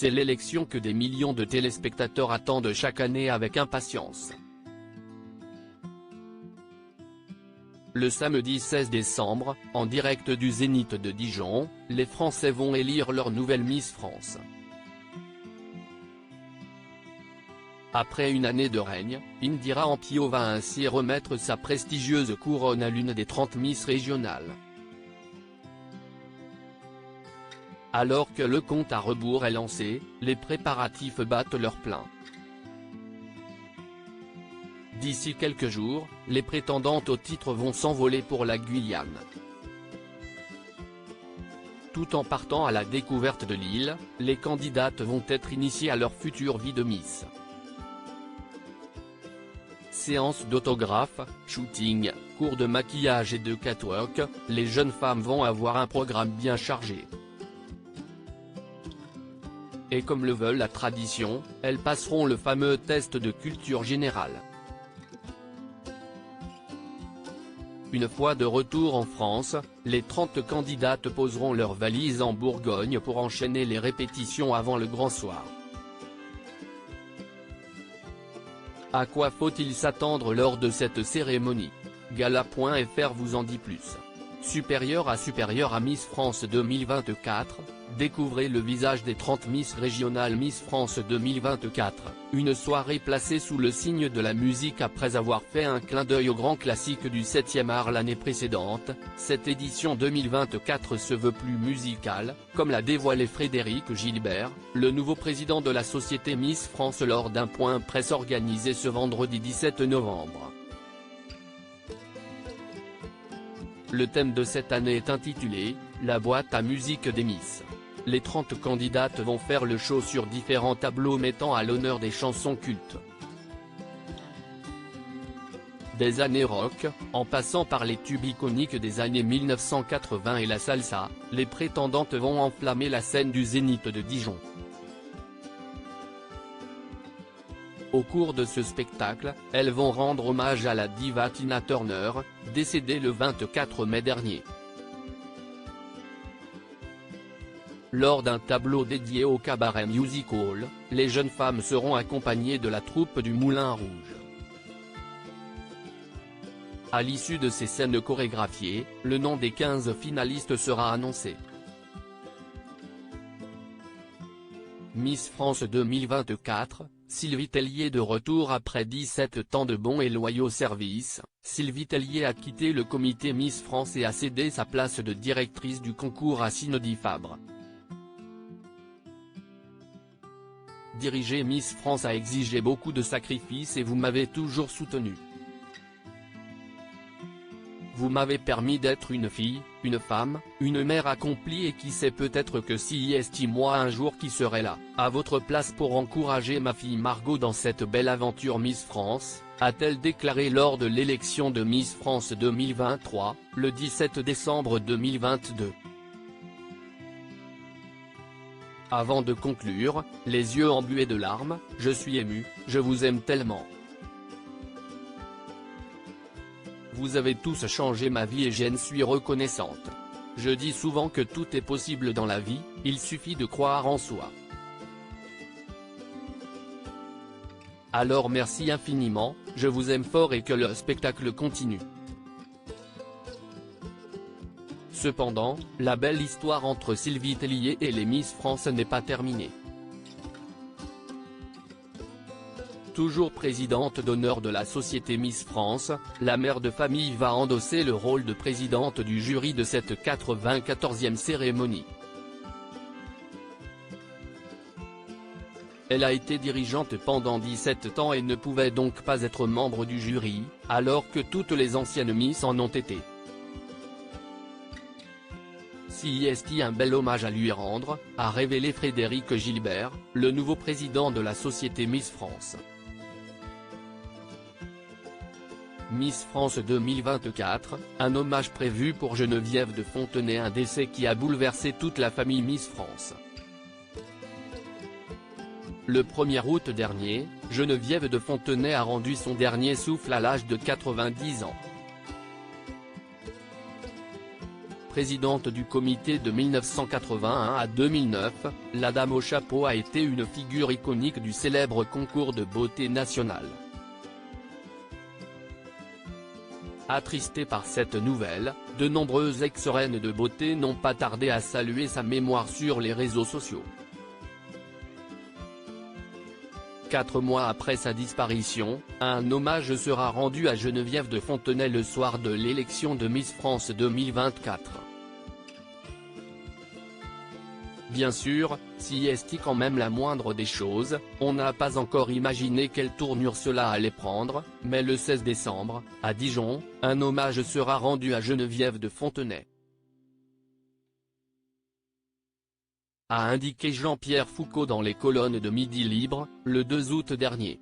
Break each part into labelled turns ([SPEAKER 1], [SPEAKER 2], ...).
[SPEAKER 1] c'est l'élection que des millions de téléspectateurs attendent chaque année avec impatience. Le samedi 16 décembre, en direct du Zénith de Dijon, les Français vont élire leur nouvelle Miss France. Après une année de règne, Indira Ampio va ainsi remettre sa prestigieuse couronne à l'une des 30 Miss régionales. Alors que le compte à rebours est lancé, les préparatifs battent leur plein. D'ici quelques jours, les prétendantes au titre vont s'envoler pour la Guyane. Tout en partant à la découverte de l'île, les candidates vont être initiées à leur future vie de Miss. Séances d'autographes, shooting, cours de maquillage et de catwalk, les jeunes femmes vont avoir un programme bien chargé. Et comme le veut la tradition, elles passeront le fameux test de culture générale. Une fois de retour en France, les 30 candidates poseront leurs valises en Bourgogne pour enchaîner les répétitions avant le grand soir. À quoi faut-il s'attendre lors de cette cérémonie? Gala.fr vous en dit plus. Supérieur à Miss France 2024, découvrez le visage des 30 Miss régionales Miss France 2024, une soirée placée sous le signe de la musique après avoir fait un clin d'œil au grand classique du 7e art l'année précédente. Cette édition 2024 se veut plus musicale, comme l'a dévoilé Frédéric Gilbert, le nouveau président de la société Miss France lors d'un point presse organisé ce vendredi 17 novembre. Le thème de cette année est intitulé « La boîte à musique des Miss ». Les 30 candidates vont faire le show sur différents tableaux mettant à l'honneur des chansons cultes. Des années rock, en passant par les tubes iconiques des années 1980 et la salsa, les prétendantes vont enflammer la scène du Zénith de Dijon. Au cours de ce spectacle, elles vont rendre hommage à la diva Tina Turner, décédée le 24 mai dernier. Lors d'un tableau dédié au Cabaret Music Hall, les jeunes femmes seront accompagnées de la troupe du Moulin Rouge. À l'issue de ces scènes chorégraphiées, le nom des 15 finalistes sera annoncé. Miss France 2024, Sylvie Tellier de retour après 17 ans de bons et loyaux services. Sylvie Tellier a quitté le comité Miss France et a cédé sa place de directrice du concours à Cindy Fabre. Diriger Miss France a exigé beaucoup de sacrifices et vous m'avez toujours soutenu. Vous m'avez permis d'être une fille, une femme, une mère accomplie et qui sait peut-être que si est moi un jour qui serai là, à votre place pour encourager ma fille Margot dans cette belle aventure Miss France, a-t-elle déclaré lors de l'élection de Miss France 2023, le 17 décembre 2022. Avant de conclure, les yeux embués de larmes, je suis ému, je vous aime tellement. Vous avez tous changé ma vie et j'en suis reconnaissante. Je dis souvent que tout est possible dans la vie, il suffit de croire en soi. Alors merci infiniment, je vous aime fort et que le spectacle continue. Cependant, la belle histoire entre Sylvie Tellier et les Miss France n'est pas terminée. Toujours présidente d'honneur de la société Miss France, la mère de famille va endosser le rôle de présidente du jury de cette 94e cérémonie. Elle a été dirigeante pendant 17 ans et ne pouvait donc pas être membre du jury, alors que toutes les anciennes Miss en ont été. Si est un bel hommage à lui rendre, a révélé Frédéric Gilbert, le nouveau président de la société Miss France. Miss France 2024, un hommage prévu pour Geneviève de Fontenay, un décès qui a bouleversé toute la famille Miss France. Le 1er août dernier, Geneviève de Fontenay a rendu son dernier souffle à l'âge de 90 ans. Présidente du comité de 1981 à 2009, la dame au chapeau a été une figure iconique du célèbre concours de beauté national. Attristée par cette nouvelle, de nombreuses ex-reines de beauté n'ont pas tardé à saluer sa mémoire sur les réseaux sociaux. 4 mois après sa disparition, un hommage sera rendu à Geneviève de Fontenay le soir de l'élection de Miss France 2024. Bien sûr, si est quand même la moindre des choses, on n'a pas encore imaginé quelle tournure cela allait prendre, mais le 16 décembre, à Dijon, un hommage sera rendu à Geneviève de Fontenay. A indiqué Jean-Pierre Foucault dans les colonnes de Midi Libre, le 2 août dernier.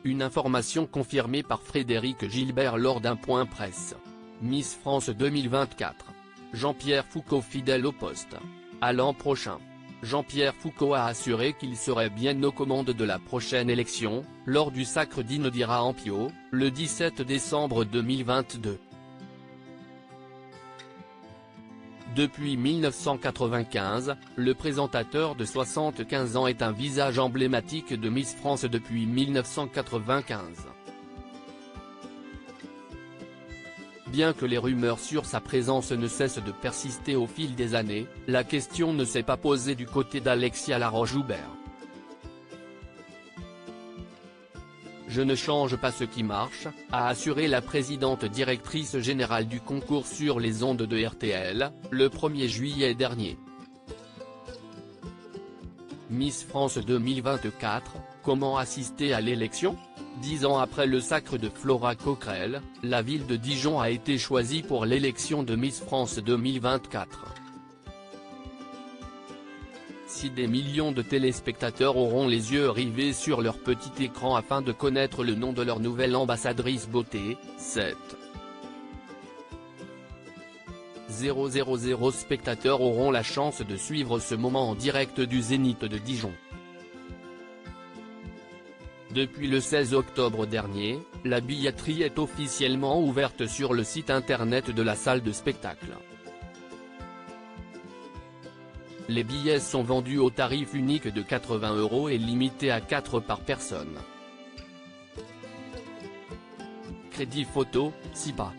[SPEAKER 1] Une information confirmée par Frédéric Gilbert lors d'un point presse. Miss France 2024. Jean-Pierre Foucault fidèle au poste. À l'an prochain. Jean-Pierre Foucault a assuré qu'il serait bien aux commandes de la prochaine élection, lors du sacre d'Inodira Ampio, le 17 décembre 2022. Depuis 1995, le présentateur de 75 ans est un visage emblématique de Miss France depuis 1995. Bien que les rumeurs sur sa présence ne cessent de persister au fil des années, la question ne s'est pas posée du côté d'Alexia Laroche-Joubert. Je ne change pas ce qui marche, a assuré la présidente directrice générale du concours sur les ondes de RTL, le 1er juillet dernier. Miss France 2024, comment assister à l'élection ? 10 ans après le sacre de Flora Coquerel, la ville de Dijon a été choisie pour l'élection de Miss France 2024. Si des millions de téléspectateurs auront les yeux rivés sur leur petit écran afin de connaître le nom de leur nouvelle ambassadrice beauté, 7,000 spectateurs auront la chance de suivre ce moment en direct du Zénith de Dijon. Depuis le 16 octobre dernier, la billetterie est officiellement ouverte sur le site internet de la salle de spectacle. Les billets sont vendus au tarif unique de 80 € et limités à 4 par personne. Crédit photo, SIPA.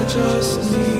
[SPEAKER 2] Just need